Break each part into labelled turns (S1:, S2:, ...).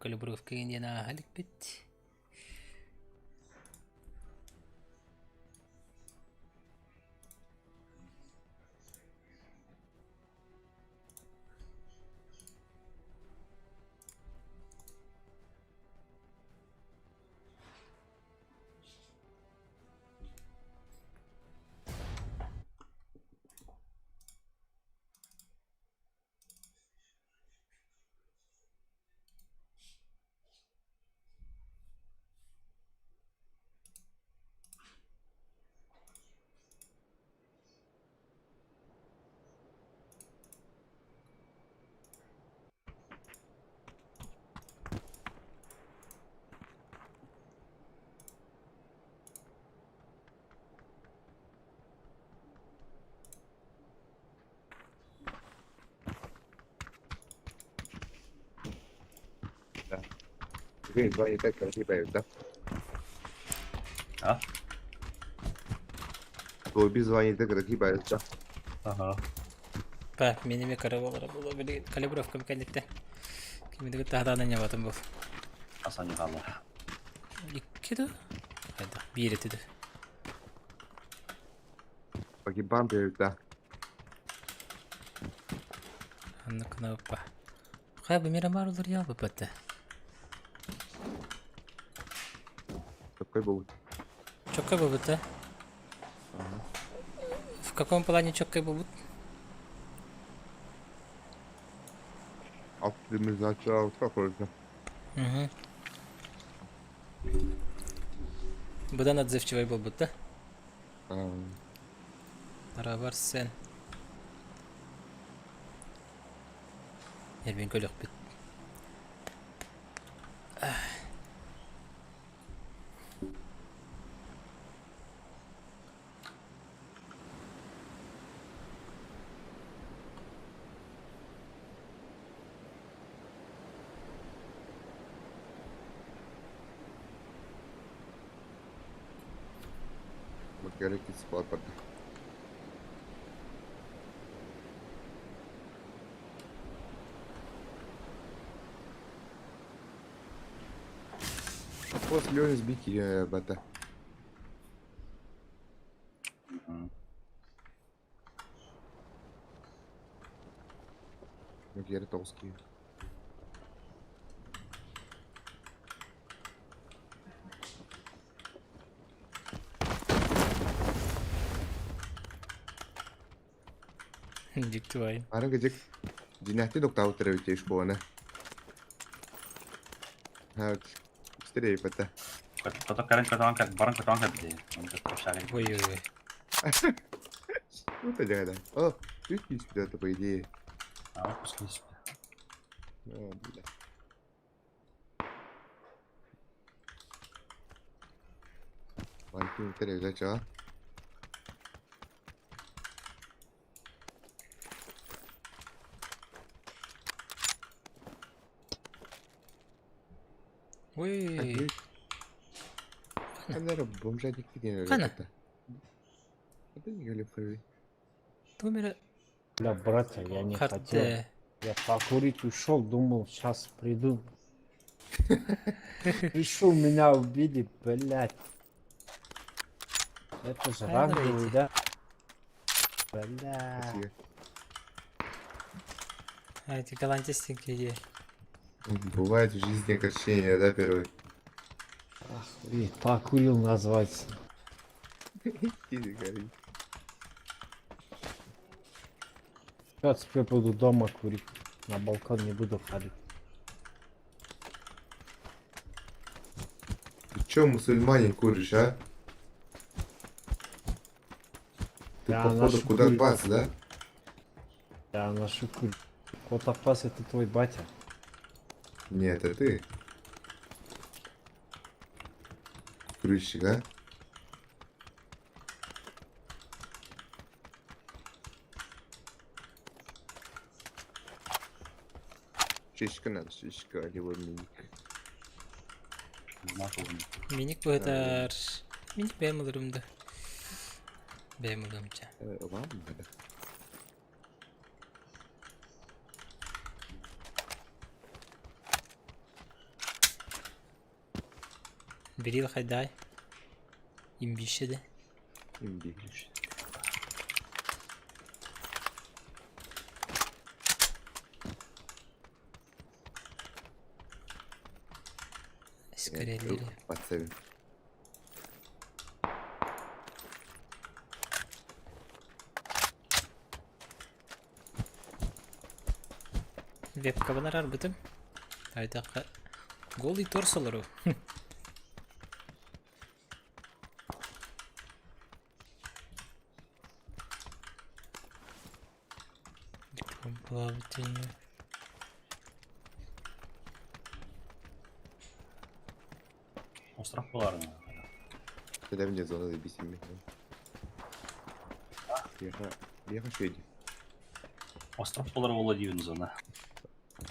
S1: калибровка индиана халик бит.
S2: Да. Вы два не так красивые, да?
S3: А?
S2: То без звания так красивые, да?
S3: Ага.
S1: Па, менеме карабалара була били калибровка меканикте. Кимдеги тахтадан ябатын бул.
S3: Асани калла.
S1: Икки да? Хайда, бири тиди.
S2: Погибам перед, да.
S1: Анна кнопка. Хайба мирамарулар ялбы патта.
S2: Какой был?
S1: Чоккай бубут, да? В каком плане чоккай бубут?
S2: Оптимизация утрофольна.
S1: Угу. Будан отзывчивый был, будто? Арабар сен. Ербин көлөк бит.
S2: Gerekli spor parka. После сбития бата. Гері толстые.
S1: Диктуай.
S2: Аран гажик жинахты доктау теревитеш боона. Хат. Стерей бата.
S3: Toto karen ketong ket barang ketong ket deh. Untuk terus
S1: Ой, ой, ой.
S2: Ну, тогда, да. О, чуть-чуть сюда-то, по идее.
S3: А, пускай.
S2: О, бля. Ваньки теревитеш, а?
S1: Ой.
S2: Наверное, бомжатик не
S1: Кана.
S2: это. Это не галифовый.
S1: Тумера.
S4: Бля, братья, я не хотел.
S1: Хатте.
S4: Я покурить ушел, думал, сейчас приду. Пришел, меня убили, блядь. Это же ранговый, да? Бля.
S2: Спасибо.
S1: А эти галантистенькие.
S2: Бывает в жизни огорчение, да, первый?
S4: И покурил называется.
S2: Иди, гори.
S4: Сейчас теперь буду дома курить. На балкон не буду ходить.
S2: Ты чё, мусульманин, куришь, а? Ты,
S4: Я
S2: походу,
S4: ношу
S2: куда
S4: курить.
S2: пас, да?
S4: Я ношу курить. Котопас это твой батя.
S2: Нет, это ты. Курильщик, а? Шишка надо, шишка, а не вот миник.
S1: Minik bu kadar. Minik benim alırımdı. Benim alırımca.
S2: Вам надо.
S1: Берил хайдай. Имбище де.
S2: Имби.
S1: Скорее.
S2: Подсевим.
S1: Веб-кабанар арбытым. Айтаққа голый торсолару. Плавательня.
S3: Остров болар.
S2: Тогда мне зона забейся меня. Я хочу иди.
S3: Остров болар болар деймін зона.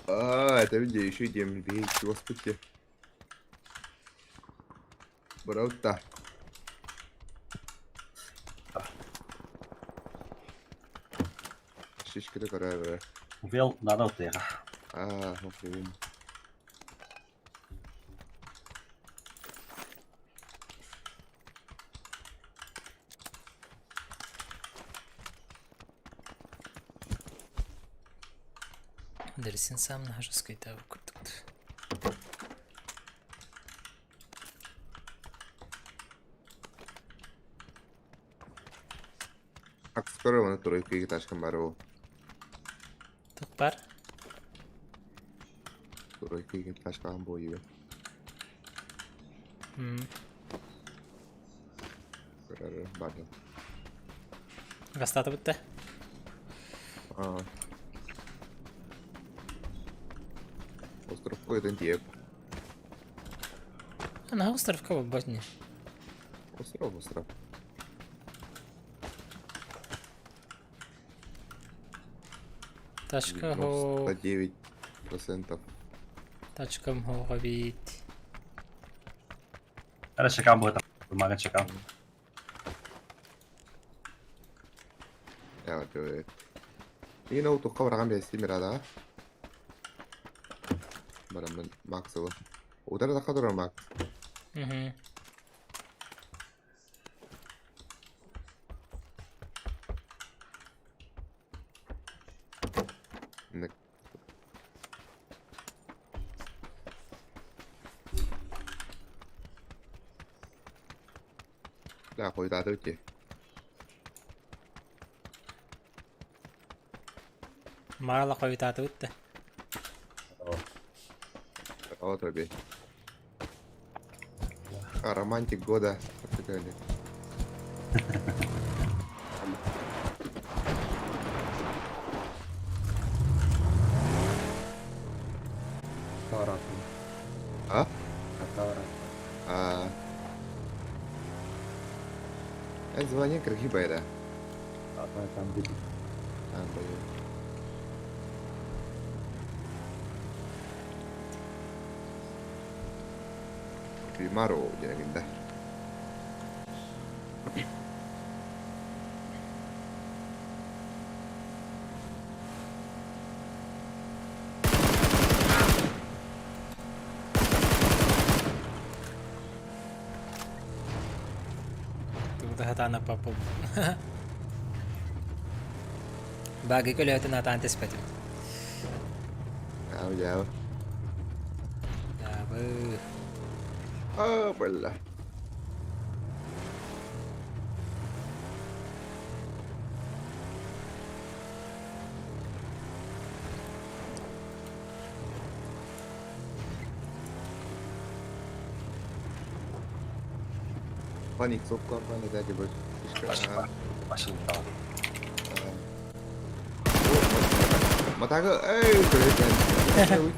S2: Это где еще идем, бейте, господи. Браута. Шишка такая.
S3: Hoeveel надо tegen?
S2: Окей.
S1: Дәресен сам нажаскай тавы күрдікті.
S2: Как скоро на тройку и ташкам бару.
S1: Тұқ бар?
S2: Тройку и ташкам бою. Бардым.
S1: Ғастаты бұтты?
S2: Остров какой-то тип.
S1: Ана остров кого бөтіне?
S2: Остров.
S1: Ташка го...
S2: 109%.
S1: Тачкам го бит.
S3: Ada чекам будет. Помаган чекам.
S2: Ja, du. Ini no tuh kau rakam biasa mirada. Barang max itu. Udah ada kau tuh max. Nek. Dah kau dah tu je.
S1: Марала қойытаты өтті.
S2: Отроби. Романтик года. А? Звони, как гибайда.
S4: Там где
S2: Maru jadi kita.
S1: Tuh hatan apa pun. Bagi ko lihat na tantes pa tuh.
S2: Jauh.
S1: Ya bu.
S2: Belah. Panik sokak mana tadi bos?
S3: Başladı.
S2: Mata ke? Kelihatan.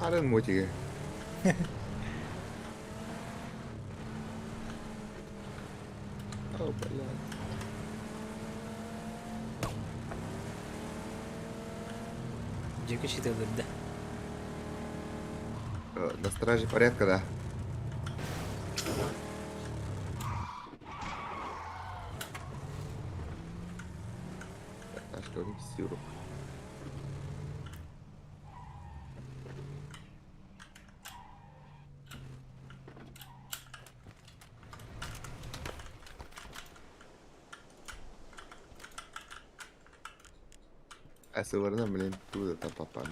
S2: Ada mau cik. Belah.
S1: Джеки считал да.
S2: На страже порядка, да? А что не сироп? Asıvarına bilen tuğ da tapapan.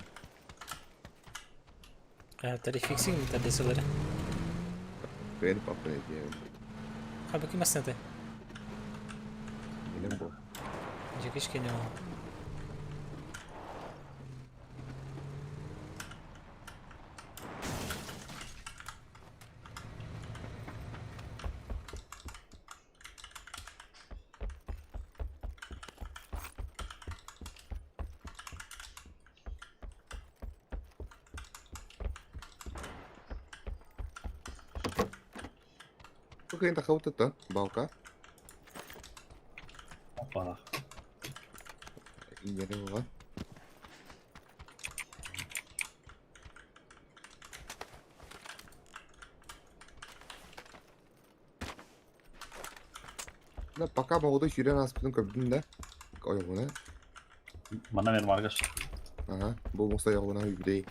S1: Tadi fixing mi tadi suları?
S2: Benim papan ediyor.
S1: Ha bakayım aslında.
S2: Benim bu.
S1: Jakiś kino.
S2: Bu kayın takavut tuttu. Balka.
S3: Hoppala.
S2: İngeri baba. Na paka bağda şüren aspının köpründe. Oyağına.
S3: Bana benim arkadaş.
S2: Aha. Bu musta yağına yübdey.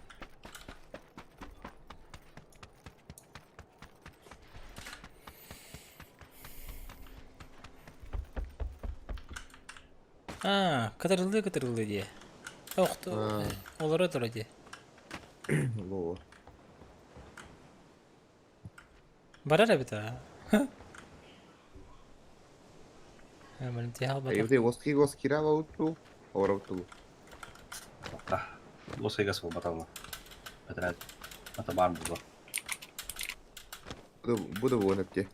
S1: Ha, kıtırıldı diye. Yoktu.
S2: Ha.
S1: Olur diye.
S2: Bu.
S1: Barar bir daha. Hemen intihal bakar.
S2: Ayıptı. Goskira var utlu. Ora utlu.
S3: Ah. Los Vegas bu batalım. Beter. Mata var mı bu?
S2: Bu da bu nepke.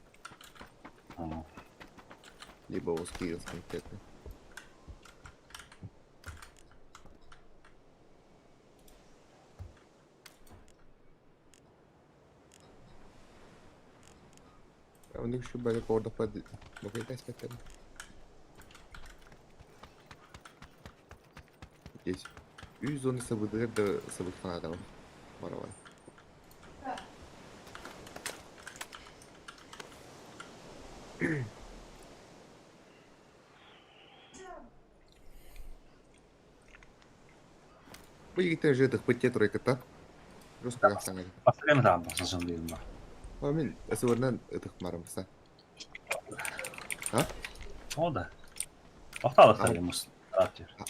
S3: Tamam.
S2: Либо узкие конкретно. Ya onu şu böyle orada falan bakayım kaç metre. Geç. 110 sabıdır da sabık falan adam. Var var. Bu yigitler жидых пытте тройка-то. Просто как sangat.
S3: Başka tamam basasın diyorum ben.
S2: Amin. Asıvarından ıtık marımsa. Ha?
S3: O da. Ahtalık sayılmış. Rahat yer.
S2: Ha,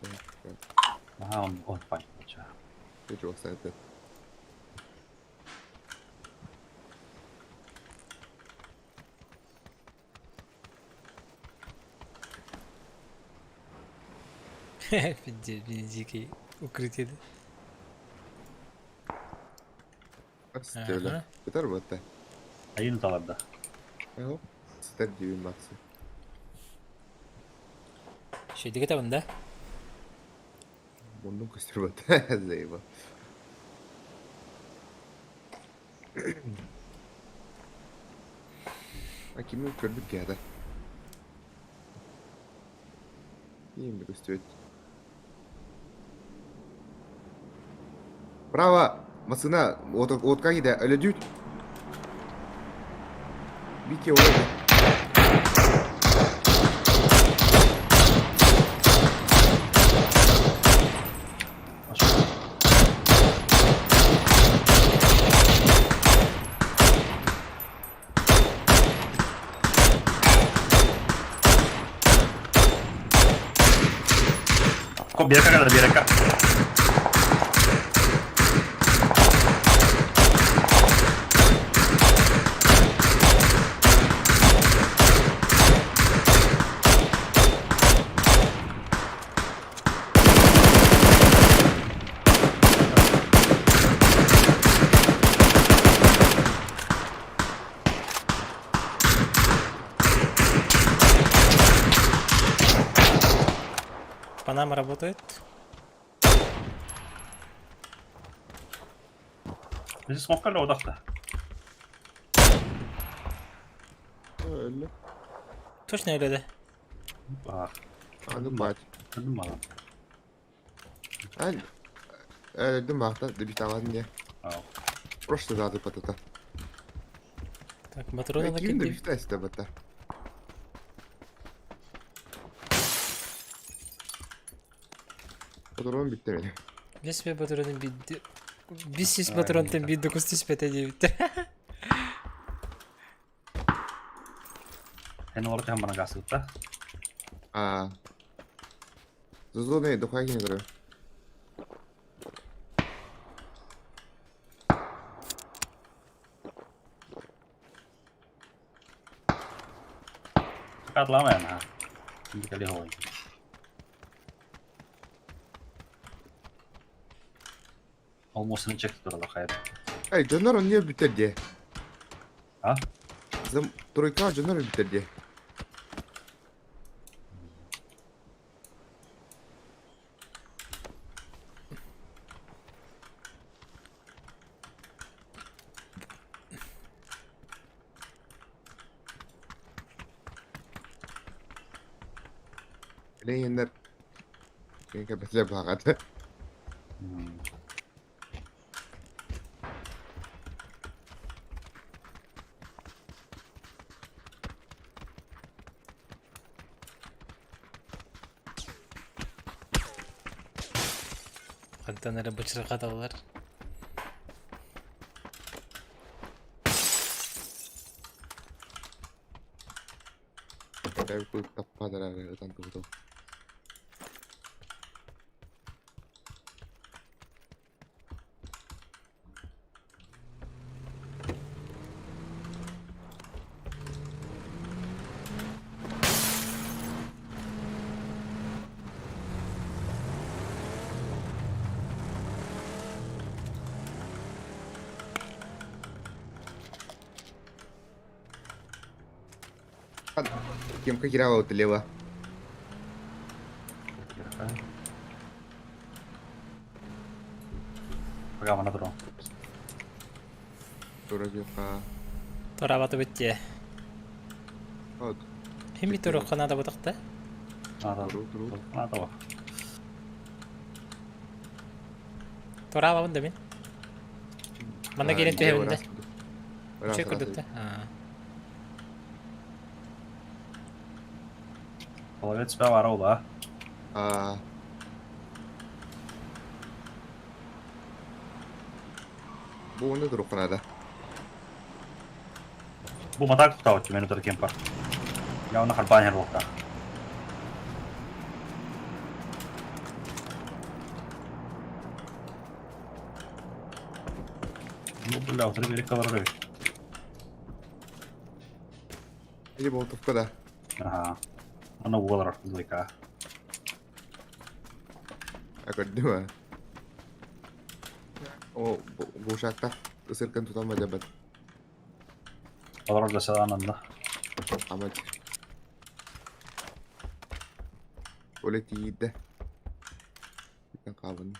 S2: tamam.
S3: Aha on pay.
S2: Hiç olsa evet.
S1: Дикий укрытие.
S2: Bak siteyle.
S1: Aha.
S2: Biter mi hatta?
S3: Ayın talarda.
S2: Yok. Siter gibi maksı.
S1: Şeydi kitabında.
S2: Burnum kıstırmadı. Zeyba. Ha kimi gördük ya da. İyi mi gösteriyor? Bravo! Masına otkan gider. Öyle düt. Bir ki orada.
S3: Kok bir yere kadar bir yere kadar.
S1: Панама работает.
S3: Bizi smoke'larla odakla.
S2: Öyle.
S1: Точно öyle de.
S3: Bak.
S2: Anladım maç.
S3: Gördün mü adam?
S2: Ben öldüm baktan da bir tane diye.
S3: Al.
S2: Просто зады патата.
S1: Так, патроны
S2: Kim de bir
S1: накиньте.
S2: şey iste bata. Fotoğrafım bitti benim.
S1: Без себе патроны бить. Biz siz patrondan 1905'te diye bitti.
S3: Sen orada hem bana gaz da.
S2: Aa. Зузу не духай не кара.
S3: Sakat lama ya nah. Hindi kali hoy. Almost çekti durala kayıp.
S2: Ay canlar niye bitirdi?
S3: Ha?
S2: Bizim Troika canlar bitirdi. Ne yenler? Kayaknya besar banget.
S3: Hmm.
S1: Kantanlara bıçırık adamlar.
S2: Kayak gue tepat ada tantu tuh. Kim kira waktu lewat.
S3: Pakai mana tuh dong?
S2: Turun juga.
S1: Torabata bitti.
S2: Oh,
S1: Hem bir turu kanada batıktı.
S3: Mana
S2: turun
S3: tuh?
S2: turun.
S3: Mana tuh?
S1: Toraba bunda min. Bana gelin
S2: dia
S1: tuhevinde.
S2: Orang
S1: Şey
S2: salah
S1: kurdukta. Ha.
S3: Polowet spel var ola.
S2: Ah. Bu ne turun kanada?
S3: Bu mata aku tahu cuma itu terkempar. Ya udah banyak waktu. Bu bela otur bir cover deh.
S2: Ini mau tuh kada.
S3: Aha. Mana gua lar dulu ka.
S2: Aku dua. Oh, bu şartta ısırken tutan jabat.
S3: Olur da sana anda.
S2: Ama boleh tidak. Kita kawan.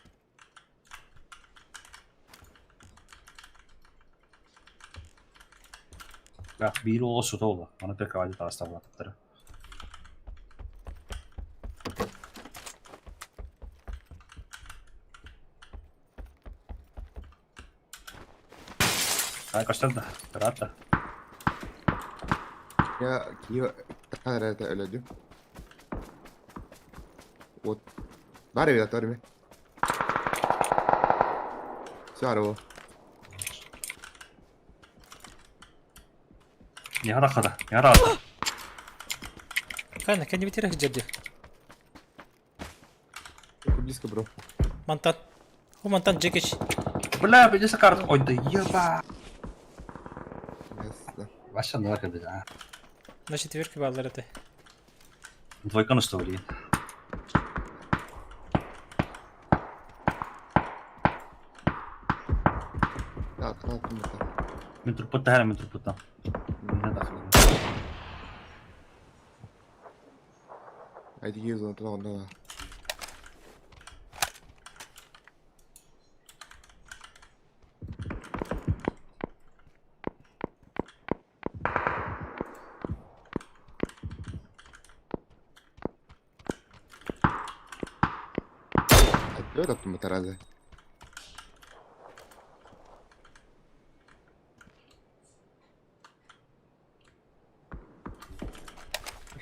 S3: Ya bir olsun ola. Onu pek acı tasta var. Ay kaçtı. Terata.
S2: Ya kia ada öyle diyor. O var ya tabii mi? Saro.
S3: Yara kada. Yara.
S1: Kanka kendi bitirek jaddi.
S2: Близко, bro.
S1: Mantan. O mantan cekiş.
S3: Bela bence sakar oydu. Ya ba.
S2: Ясно.
S3: Baştan da kadar ya.
S1: На четверке баллары ты.
S3: Двойка на столе.
S2: Так, так, так.
S3: Min turputta här, min turputta. Ne dakika.
S2: Haydi gir zaten onda var. Öyle yaptım bu terazi.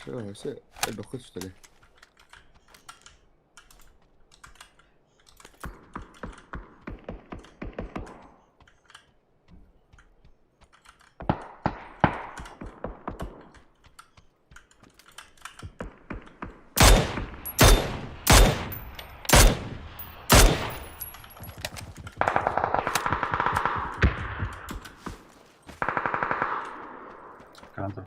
S2: Şöyle البخور اشتري
S3: Anto.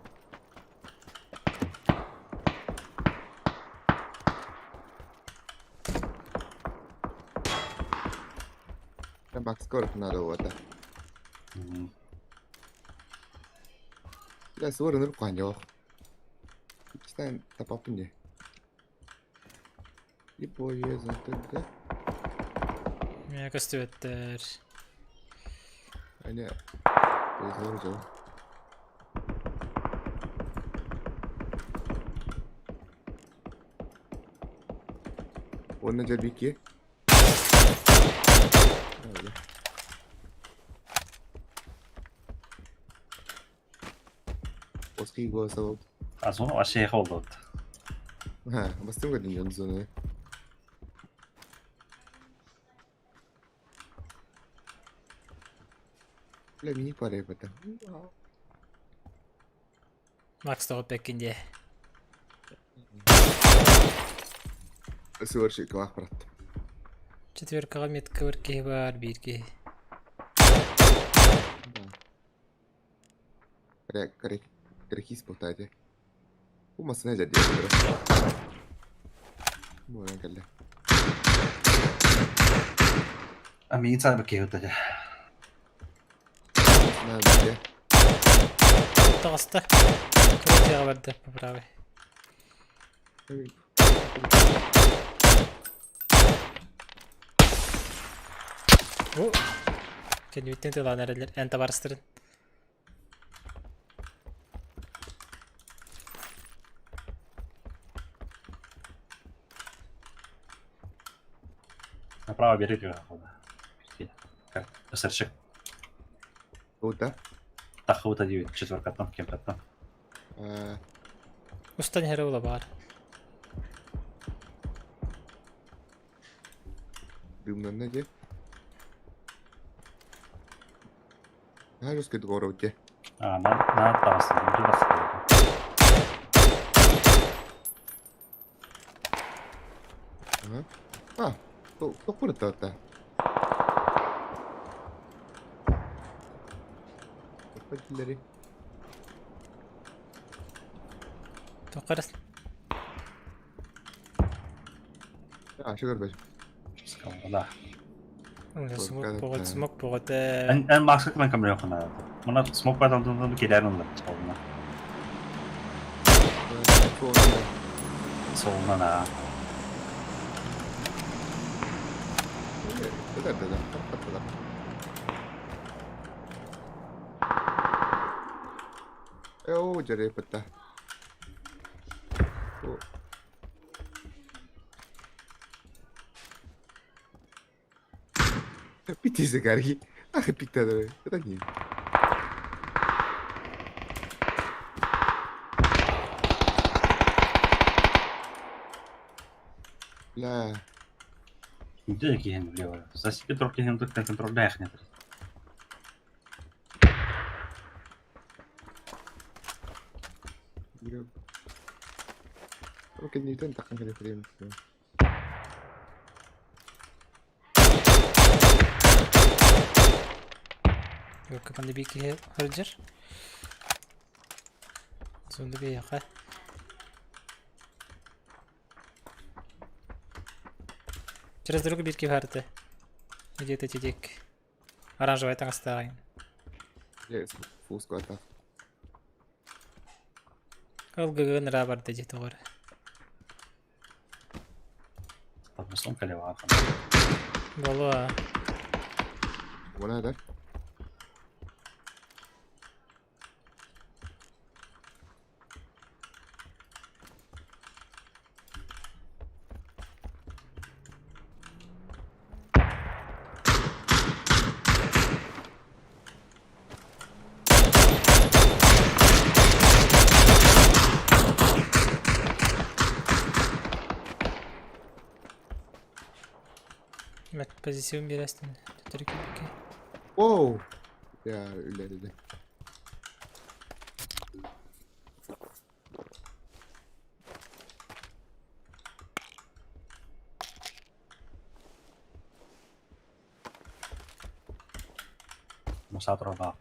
S2: Ja Max korknaa luota. Kyllä suuri nurkkaan joo. Sitä tapahtuu niin. Ipojes on tätä.
S1: Mikäs työttää?
S2: Aina. Ei suuri joo. Onna jälbiki. Öyle. Oski gosa.
S3: Asun o şey oldu.
S2: Ha, bastım kadın yanına. Kyllä mihin pare pata.
S1: Max toho pekin je.
S2: Suuri shit kah parat.
S1: Четверка метка вырки бар бирки.
S2: Kare hispohtaa eteen. Kummassa näitä diametra? Mua on källe.
S3: Mihin saimme kehuta ja
S2: Näin näitä.
S1: Taasta. Krutia varten pravi. Kenjuitten tilaan edelleen entä varsterin.
S3: Направо бери туда. Серчик.
S2: Kuuta.
S3: Tahuuta ju четверка там кемпетtä.
S1: Mustan herulla vaan.
S2: Dymnan näitä. Vähän joskin korvutje.
S3: Nää taas.
S2: Ah, tuo kuulettaa tää. Patleri.
S1: Toqaras.
S2: Sugar base.
S3: Skalla.
S1: Smoke pogot.
S3: En maksa klan kamera yok na. Mana smoke badan dun gider onda. Solna na.
S2: Tätä. Joo, jere pata. Piti se kärki. Pitää tälle. Jotakin. Lää.
S3: Jotenkin hen blir det. Så jag tror att hen kan kontrollera det.
S2: Okei, niitä on takana kädet riimet.
S1: Yok kan det biki harjar. Sonda bir yaqa. Через дорогу бирки варте. Где-то тидик. Оранжевая там оставим.
S2: Jees, fuuskoa taas.
S1: Kalgıgın rabar dedi doğru.
S3: Fast de kan det vara.
S1: Golo.
S2: Vad är det?
S1: Met pozisyon biraz Türkiye.
S2: Wow! Ja, ileride.
S3: Mä saat rovaa.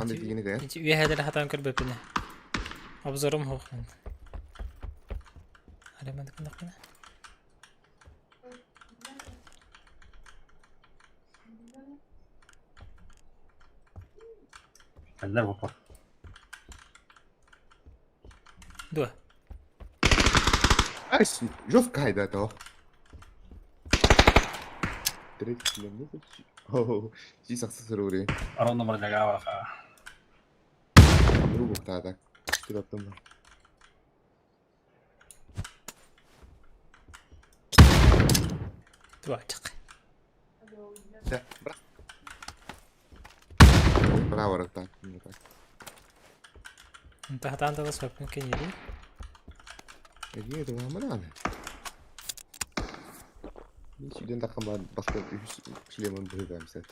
S2: anda diyeni gaya.
S1: İnci üye hedele hatan kır böpüne. Obzorum hoq. Aramadık nakına.
S3: Eller baba.
S1: Dua.
S2: Ay, жестко хайда то. Direkt silahını da Oh, si saksı sırrı.
S3: Aron nomor jaga awak.
S2: Bunu bu tadak. Kita teman.
S1: Dua çık.
S2: Ya, bırak. Bravo raktan.
S1: Entah hatan da was böpüne kan yedi.
S2: Ini ada mana nih? Ini sudah tak kembali basket Suleman berubah misalnya.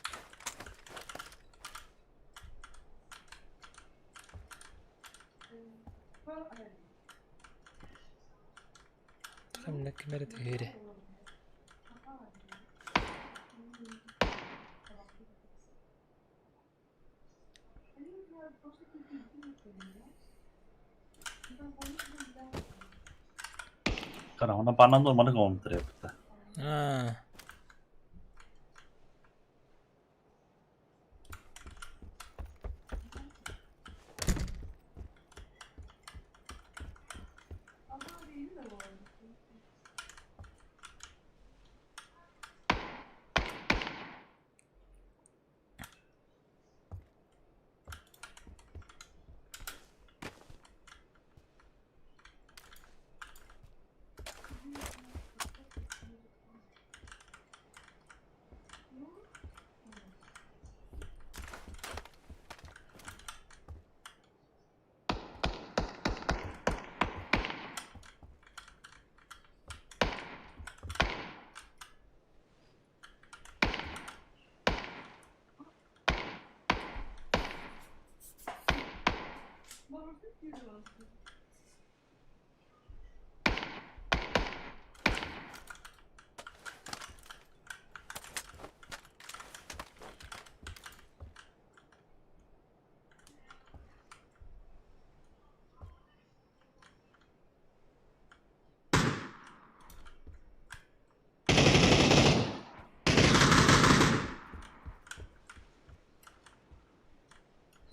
S1: Tamam kamera tehiri.
S3: Karena mana panan tuh mana ngomong ternyata.
S1: Ha.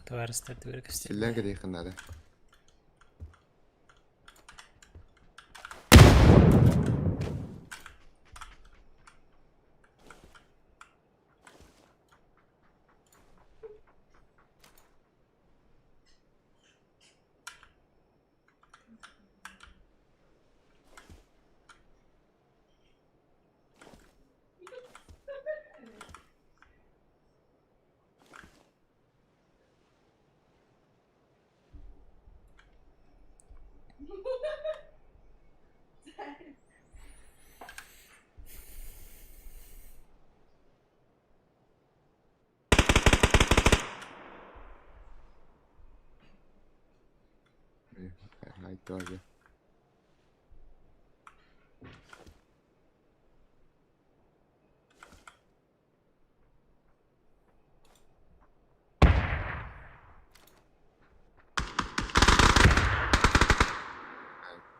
S1: Dua restart dua kesti.
S2: Silahkan kita yakın ada. Nah itu aja.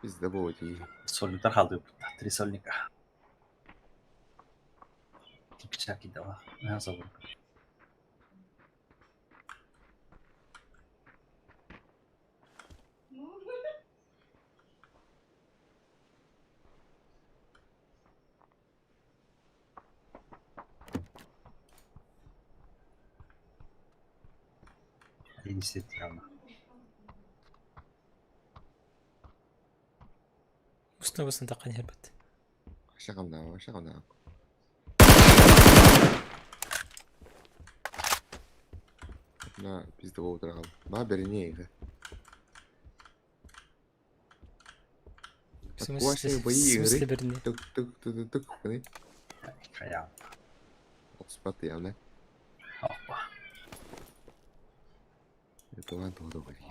S2: Biz de bu değil.
S3: Solnitar halde burada. Trisolnika. Kicak kita lah. Nah, sabun. Ini sih ama.
S1: Usna basın takan hebat.
S2: Aşağı kamdan, aşağı kamdan. Nah, biz de bu oturalım. Ma beri niye ya? Aku asyik bayi
S1: Смысле
S2: ngeri.
S1: birini.
S2: Tuk. Ini
S3: Kayak
S2: seperti ya, ne?
S3: apa?
S2: Itu kan tuh beri.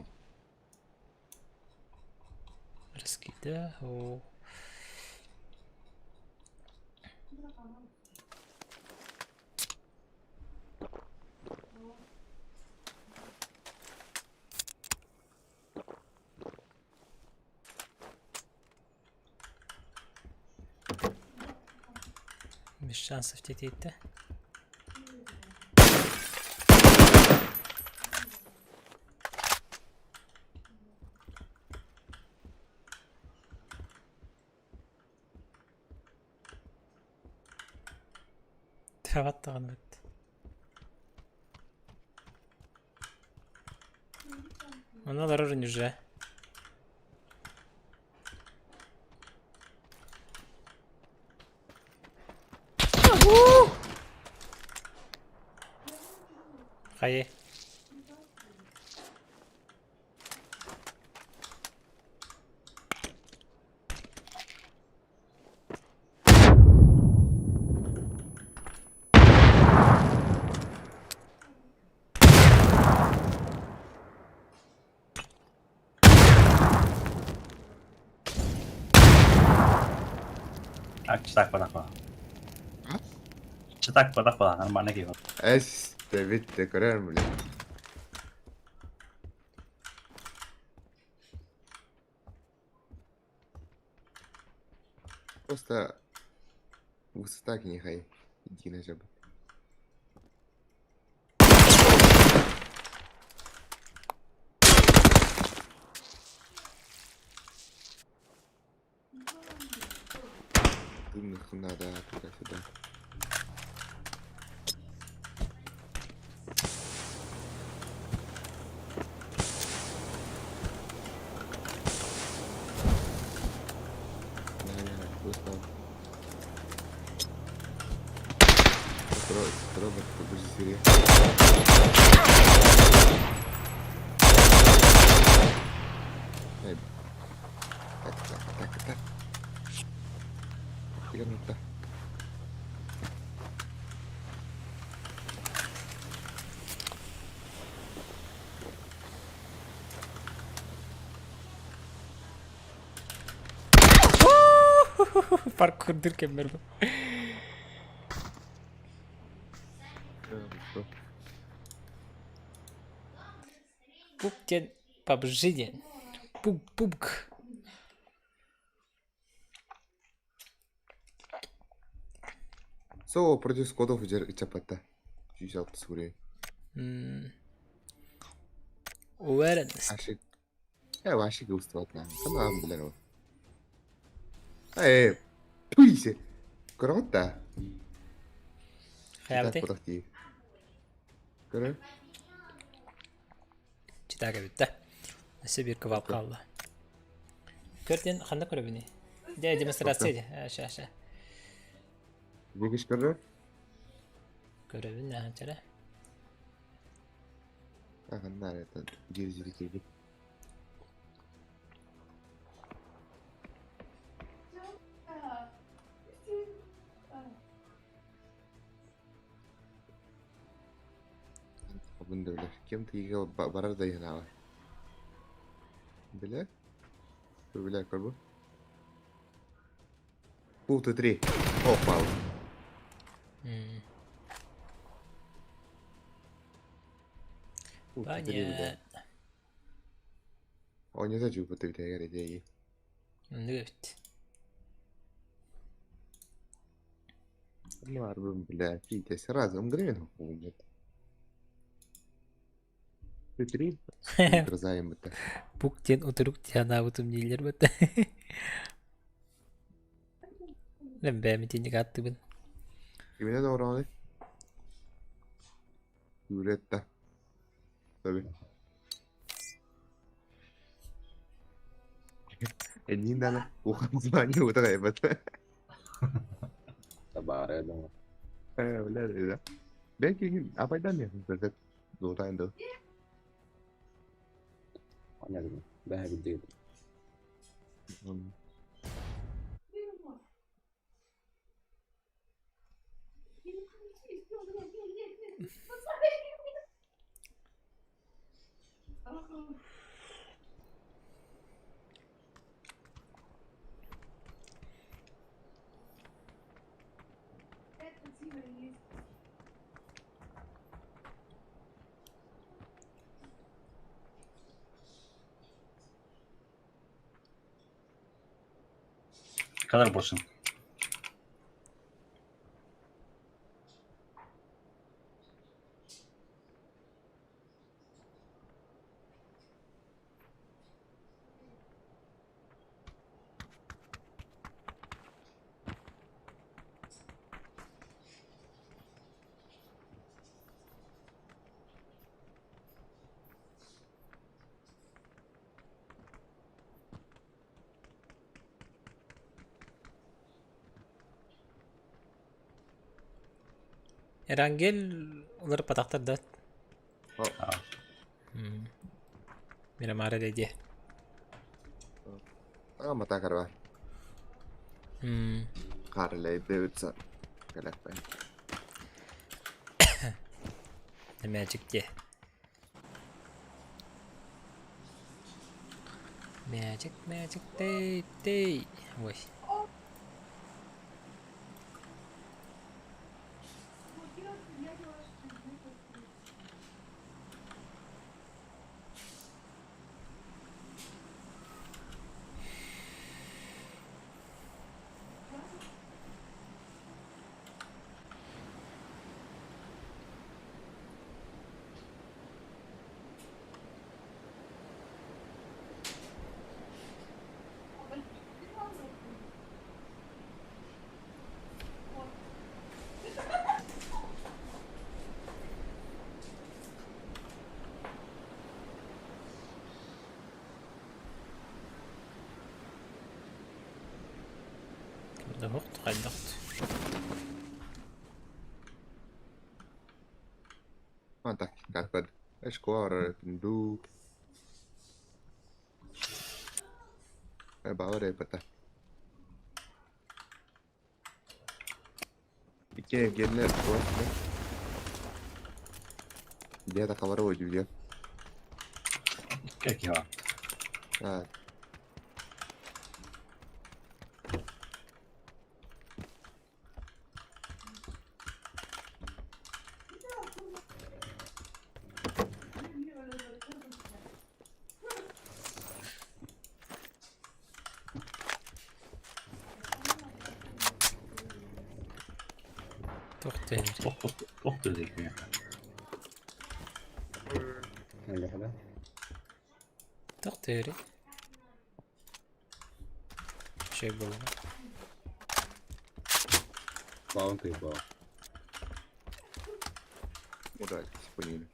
S1: Раз кида. О. без шансов тетейді. Таваттаған өтті. Аналар орын уже. Hayır.
S3: Çıtak.
S2: Ha?
S3: Çıtak badak. Nормально киеват.
S2: Видите, коряр, блин. Просто высота не хай. Иди на жабу. Дымных надо туда-сюда. Робот, побежи серии. Так. Вернуто.
S1: Parkurdur kemer bu. Пуптен побжиден. Пук.
S2: Со против скотов чапата. 66 скорее.
S1: Уверенность.
S2: Ашик. Ашик устроит нам. Tamam bilen o. Пуйся. Круто.
S1: Hayalde.
S2: Подожди. Görün.
S1: Çitaka bitti. Nasıl bir kıvam kaldı. Körten xanda ko'ra beni. Deydi mesela seydi. Aşağı.
S2: Begiş görün.
S1: Ko'ra beni hançara.
S2: Nereden? Gericilik yedik. Bunda öyle. Kim tiga barar da yana var. Bile? Bile korbu. Puto 3. Опа.
S1: Понятно.
S2: Он не зажил по той идеи.
S1: Нефть.
S2: Ну, арбим, бля, фите, сразу, он гривен помнит. Ты 3? Грозаем это.
S1: Пуктен oturup tiyanavutun değiller batta. Lan ben mitinlik attı ben.
S2: Kimine doğru onu? Üretti. Tabii. Elinden lan. Okan zamanı bu da kaybet.
S3: Sabar dong.
S2: Öyle öyle. Belki apaydan yapın. Doğru da.
S3: Понятно. Да, где. Kadar boşsun.
S1: Erangel uları pataktar da.
S3: Ja.
S1: Mira mare dedi.
S2: Ama takar var.
S1: Hmm.
S2: Karley de utsa. Kelek ben.
S1: The magic diye. Magic day. Oy. Det er hårt reddert.
S2: Anta, karpad. Escoar, du. Bara det på det. Ikke gelle på det. Dia tak kabar wajib dia.
S3: Kaikki hyvä.
S2: Ah,
S1: Tohtori.
S3: Tohtori tekniği.
S4: اللي هذا
S1: Tohtori. Şey bu.
S4: باونتي باو
S2: mudah disponibile.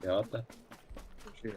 S4: يا وطا
S2: Sì,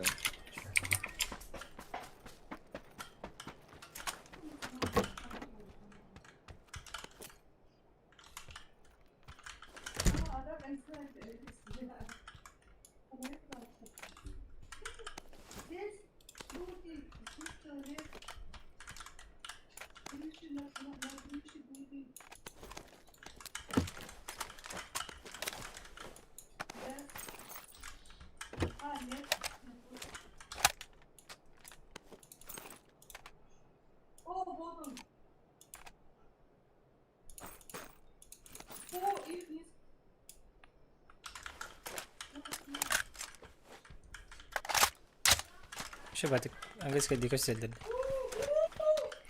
S1: Şu batık angliska di gösterdi.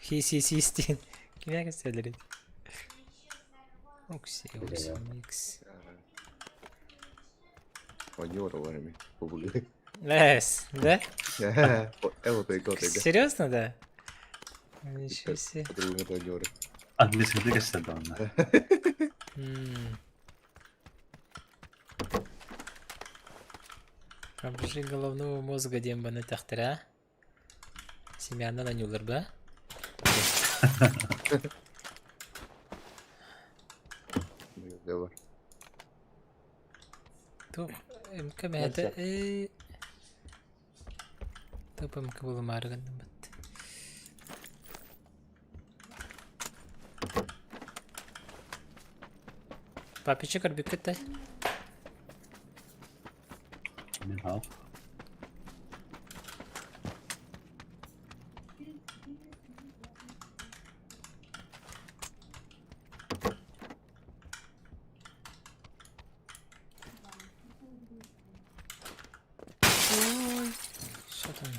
S1: He istin. Kime gösterdi? Oksi mix.
S2: Ognuno vuole me. Pubblico.
S1: Les. De?
S2: Evo pego, pego.
S1: Серьезно, да? Ничего себе.
S2: По-другому это ognuno.
S3: Annesi de gösterdi onlar.
S1: Пробужи головного мозга дембаны тахтыра. Семьяны на нюлар, да?
S2: Devo.
S1: Туп, МК мята Туп МК было марган бат. Папи чекар бикетте.
S3: Min hav.
S1: Что там?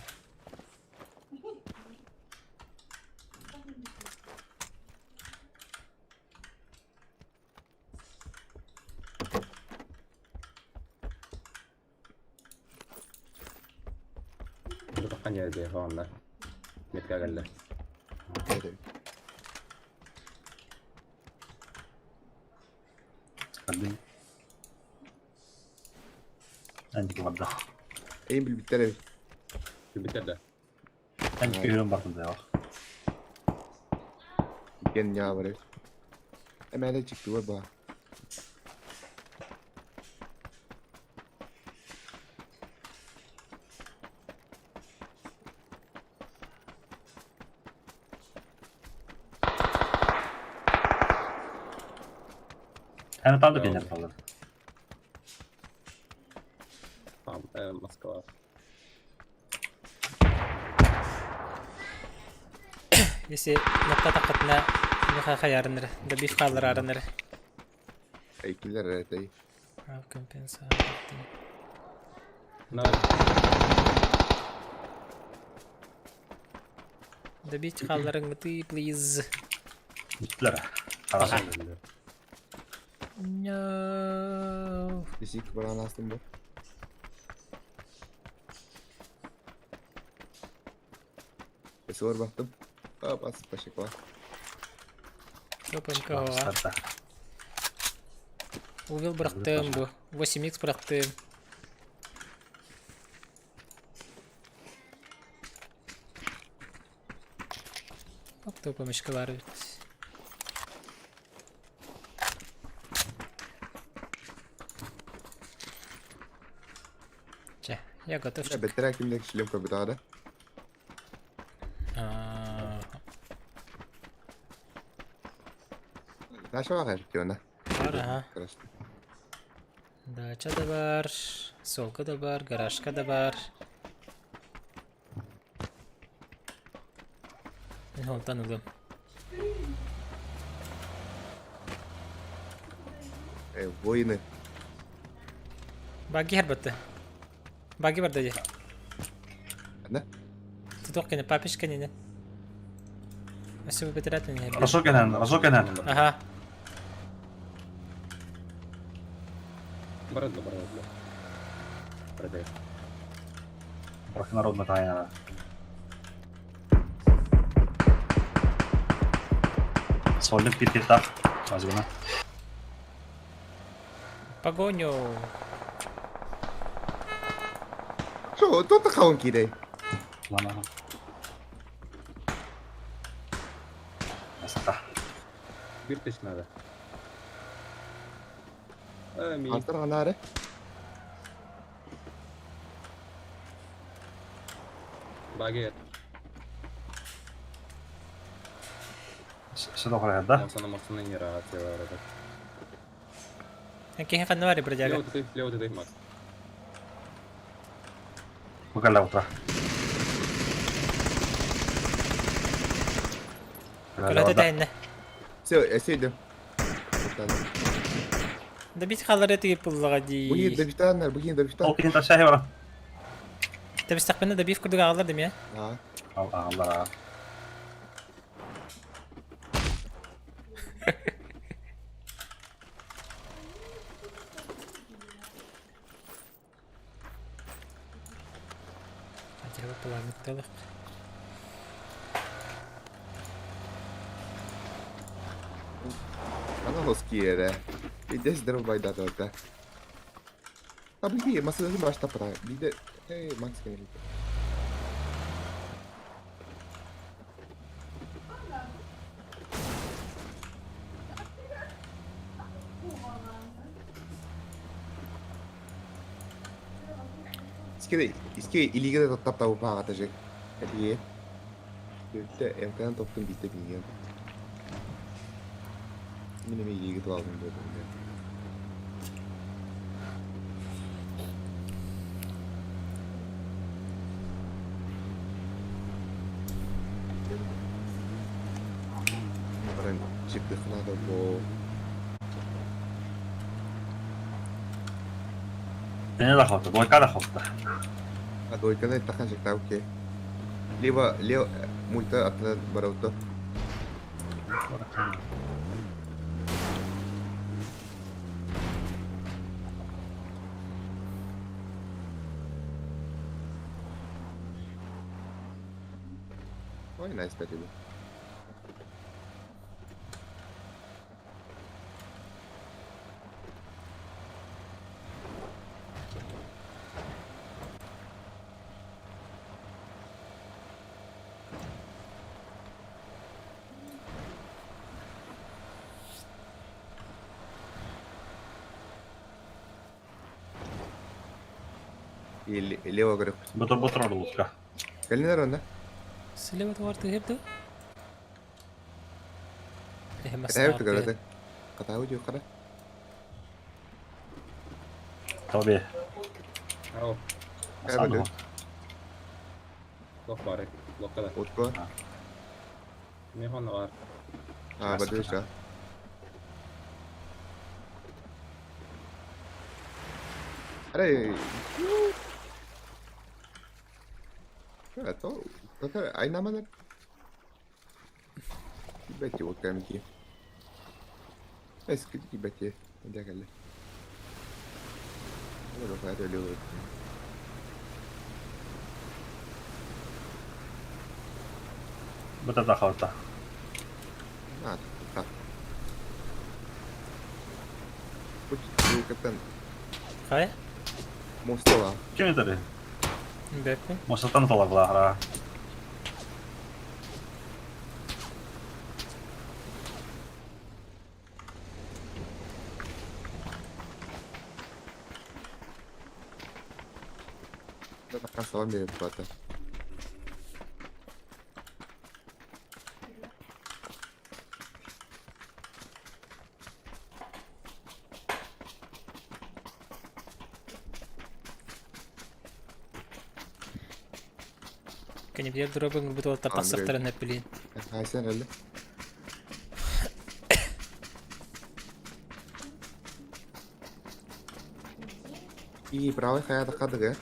S4: Kan göra det för andra. Mitt galle.
S3: Skaddi. Andik vardı.
S2: Eğim bil bittere.
S4: Du beställde?
S3: Andik hur de baktım da var.
S2: Gen ya var. Hemen de çıktı var bana.
S3: Yani tam da peynir kaldı.
S5: Tamam, Moskova.
S1: Если нокта тақытына нуха хаярыныр. Да биф қалыр арыныр.
S2: İkiler evet iyi.
S1: Компенсация.
S5: No,
S1: Да биф қалырың ты, please.
S3: Gittiler ha. Arası.
S1: No.
S2: Bizi kıvıran astım bu. Sor baktım. Hop as paşık var.
S1: Köpüm kova.
S3: Startta.
S1: Увел бырақтым bu. 8x бырақтым. Bak topamışkı var evet. Че, я готов.
S2: Ya beter kimde kişiliğim kabı daha da. Naşa var her ki ona.
S1: Var ha.
S2: Karıştı.
S1: Дача да бар, солка да бар, гаражка да бар. Мен ол таныдым.
S2: Voyunu.
S1: Баги харбатты. Баги бар дади.
S2: Ne?
S1: Туток кене, папиш кене. Асыбы бетерат мен.
S3: Rasul Kenan.
S1: Ага.
S5: Бороду. Продай.
S3: Народна тайна. Solid bir tak. Azgına.
S1: Погоню.
S2: Şu tutu kavun ki
S3: Lan. Nasıl?
S5: Bir тысяч надо. Ми.
S2: Altır anarı.
S5: Багет.
S3: Sen de oraya da.
S5: Мосана не рад, я рад.
S1: Ки хефан var ya бродяга.
S5: Лево ты, Макс.
S3: Bukan la otra.
S1: Көлөтө тайынна.
S2: Eseydim.
S1: Да бит халары тип буллага ди.
S2: Bugün de bir tane, bugün de bir tane.
S3: Okey, taşa var.
S1: Та бистакпына да биф курдуга алардым я.
S2: Ha.
S3: Allah.
S1: Acaba planettelik.
S2: Bana hoski yere. Bir de sizlerin bayda da orada. Tabii ki masada başta para. Bir de Max geldi. İski ilgili de tabu paha atacak. Hediye. Gökte emkan toptum bitti bilmiyorum. Benim ilgili de aldım böyle. Orang çıktı kına da bu.
S3: Beni de kalktı. Boyka da kalktı.
S2: Ha doyka da takan çıktı okey. Leo multa atla barauto. Vay nice be dedi. اللي هو قرب.
S3: بطل لوكا.
S2: خلينا نرى.
S1: سلمت ورته هبدو. إيه
S2: تعبت
S1: مصنع
S2: قرأتك. قطع وجهي وقرأ.
S3: طبيعي.
S5: أو
S3: صعب.
S5: lock bari. Lock kada.
S2: وتكون.
S5: Ini hon var.
S2: بدوش. أري. تو أين عمل؟ بيتي وكام كي. بس كده بيتي. ده كله. أنا بفعل اليوم.
S3: بتتخوته.
S2: ما أعرف. كنت كابتن
S1: خاية
S2: مستوى.
S3: كم تدري؟
S1: بيبي
S3: مستطن طلق ظهرها.
S2: ده كان صوان بيبقى.
S1: كان يبدأ دروبنج بطولة تبقى
S2: Android.
S1: صفر النابلين.
S2: هاي سنة اللي. إيه براوي خيال دقات غير.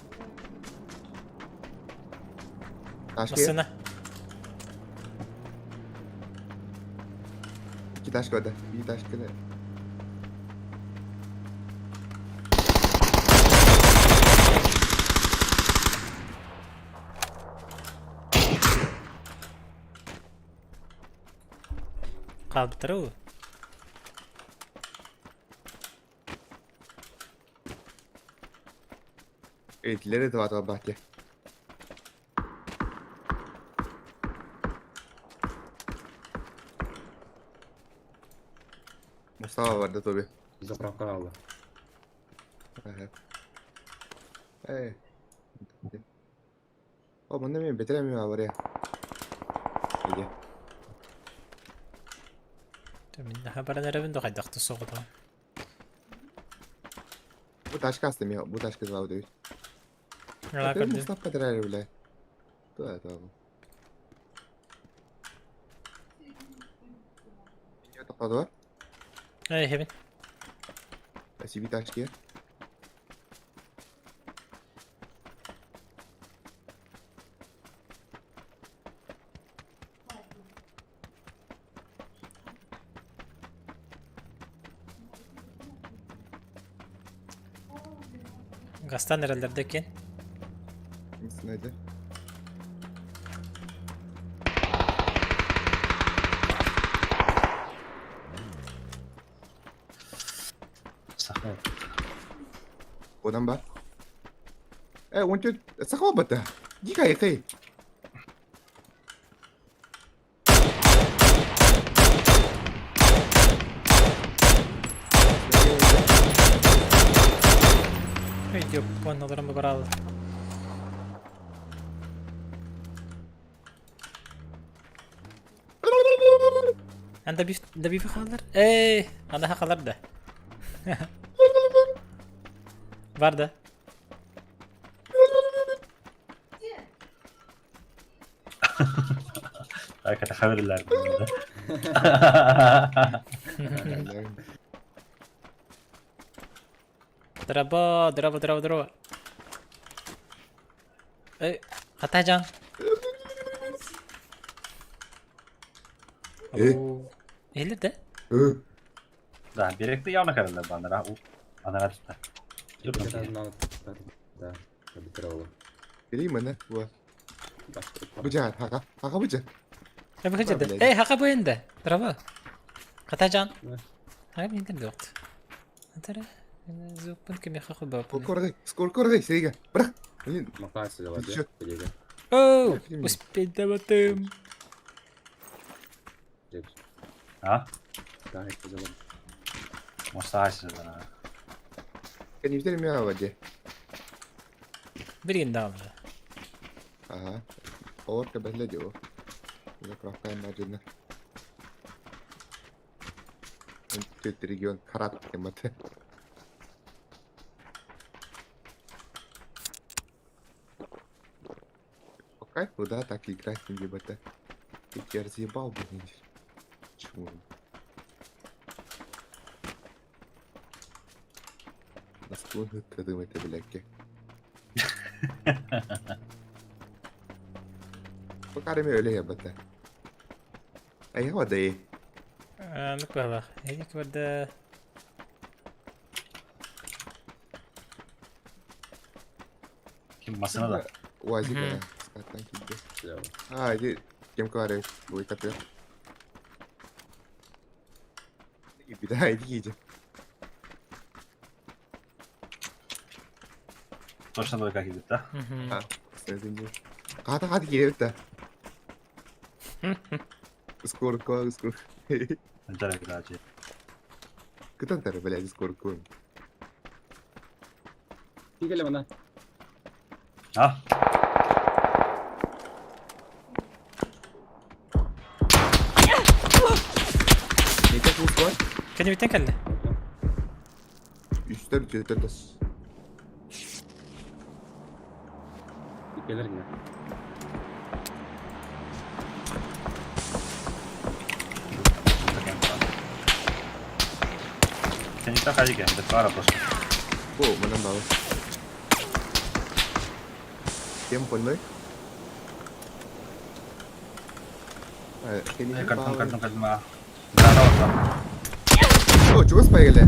S2: تاشكي.
S1: وصلنا
S2: كي تاشكي وده. كي تاشكي ده.
S1: قاعد ترو
S2: إيه تلري تبع بحكي. مستوى برضه توبي.
S5: Zaprak kaldı.
S2: ايه او من مين بترمي مع وريها يجي
S1: من هبل انا ربندو قاعد اخت الصوت
S2: بوتاش كاستمي بوتاش كذا ودي
S1: لا
S2: ترى
S1: قد
S2: مصطفى ترى ولا تو تقدر
S1: اي هبن
S2: بس يبي تاشكي
S1: قاستان الردكين
S2: سنايدر
S3: استغفر.
S2: ودم ايه وانت سخوبته جيك يا اخي
S1: فيديو بون نظر مباراة عنده بيف ده بيف خضر ايه هذا خضر ده باردة
S3: هاي كانت خبر اللعب.
S1: ضربة ايه خدتها جان
S2: ايه
S1: ايه اللي ده
S3: Dah direkte yana kadar bandara. Ana rasta. Yok
S5: Kita
S3: yok.
S5: nol. Da. Bitir oğlum.
S2: كريم انا هو
S5: Başka.
S2: بجان حقا بجان
S1: ايه بخجل
S2: بالله.
S1: ده ايه حقا وين ده ضربة خدتها جان
S5: Ne?
S1: هاي من يمكن الوقت ترى زوب ممكن ياخذ باب
S2: سكور غي سريقة برا
S5: Makasih lewat ya.
S2: Shot.
S5: Jadi
S1: اوه وسبيد بتم
S5: jadi.
S3: Ha?
S5: Daha hep zaman.
S3: Mustahaç sana.
S2: كان يفتري معاه وجه
S1: Bir gün daha aldı.
S2: Aha. Orka belli diyor. Yine kraftan bacını. Tüt region karat kemati. Окей, куда так играть не ебать? Я разъебал, блин. Чему? Насколько ты думаешь, блядь? Bakarım öyle ya bata. Ay hava da iyi.
S1: نقبل بقى هيك بدأ
S3: Kim masına da.
S2: Vazip
S1: Hı.
S2: ya. Zaten gitti.
S5: Silah var.
S2: Haydi. Kim kare bu kapıyor. Bir daha iyi yiyeceğim.
S3: Точно двойка кидет, да?
S2: Ha. Sen de. Hadi gidelim de. Скоро.
S3: Entere kiraçı.
S2: Кто там, блядь, скоро.
S5: Gel bana.
S3: Ha?
S2: Ne takmış var?
S1: كان يبي تنكله
S2: Üstler cötertas.
S5: Gelir yine.
S3: Sen işte kaç gen, de para просто.
S2: Oh, mana bawa. Tiempo, ¿no? Ini
S3: Eh, kartun mah. Nggak tahu kan.
S2: Oh, coba supaya gila.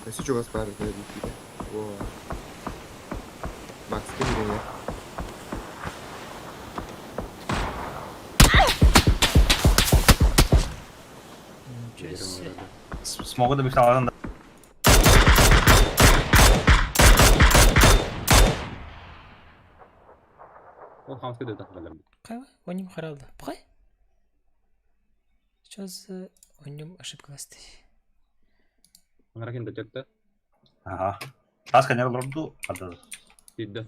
S2: Masih coba supaya tadi kita. Wow. Max ini ya.
S1: Cüsse.
S3: Smoke'u da bir sağladın da.
S5: O hamsi de takmadım.
S1: قايوة ونيم خرالdı. Bakay. Сейчас ونيم ошибка ласти.
S5: Ngarakin de çekti.
S3: Aha. Tas kan olurdu. Ada.
S5: Tidak.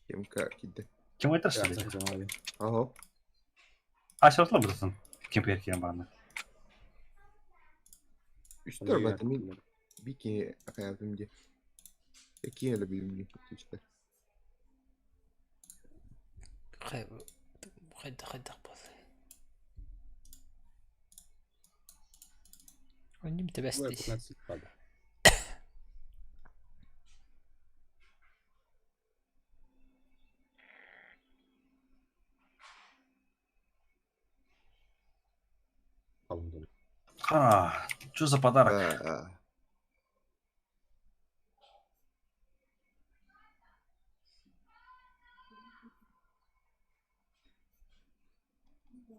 S2: Kimka kita.
S3: Kim
S5: Ya,
S3: oynarsın
S5: saya
S3: dedi.
S5: sama dia.
S2: Aho.
S3: Aşağıtla buradasın. Kim perkiyen bana.
S2: Üstler zaten bir kere hayatım diye. İki yıl büyüdüm işte.
S1: قايوة خد قبض. ونيم
S5: Bu
S1: تبستي.
S5: yapılan sıkmadı. Alındı.
S3: Ah, что за подарок?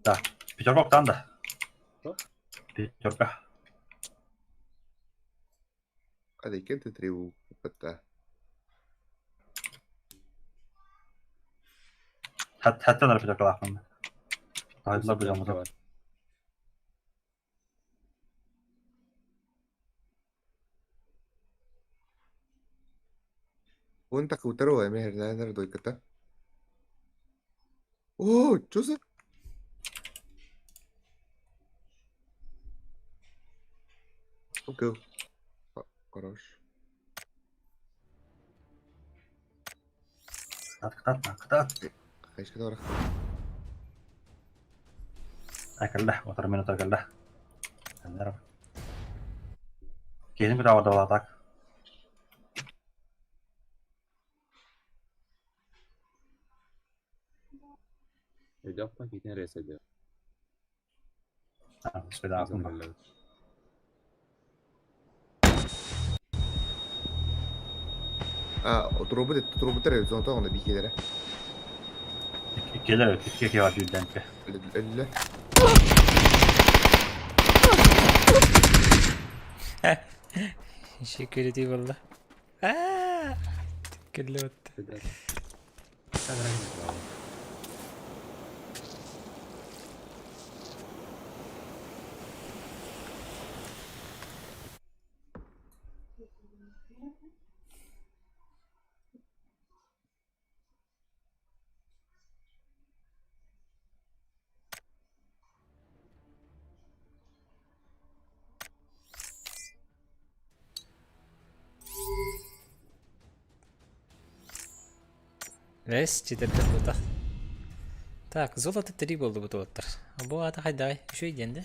S3: Да, пятерка октан да.
S5: Что?
S3: Пятерка.
S2: Hadi kente tribu hatta.
S3: Hatta da pyaterka lafında. Hayırlı bir
S5: Sıkıntı
S3: camda.
S5: var.
S2: Punta Cautaro de merda, nerede doykata? Oh, çöze. Okey. Хорош.
S3: Kıtat.
S2: Kaç kadar var?
S3: Akallah, otur minut akallah. Anlarım. Kesin bir havada olatak.
S5: Öyle yapma gidin res ediyor.
S3: Ha, sepeda aklımda.
S5: Öyle.
S2: O drop'u televizyon onda bir kere.
S3: Gelir öyle, iki var birden ki.
S2: Öyle.
S1: Teşekkür ediyorum valla. كله
S5: Tidak. Sen merak etme.
S1: Вес, четвертый бута. Так, золото 3 болды бұты оттыр. Бұл аты қайдай? Үші еденді?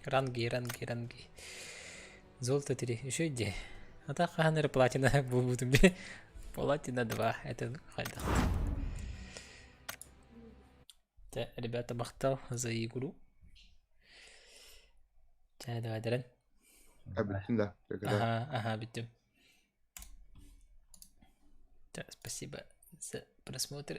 S1: Ранги. Золото 3. Үші еде. Ата қағаныры платина бұл бұтым бе? Платина 2. Это қайда? Так, ребята, мақтау за игру. Давай, Дарен.
S2: Bitti de.
S1: Ага, битtim. Так, спасибо за просмотр.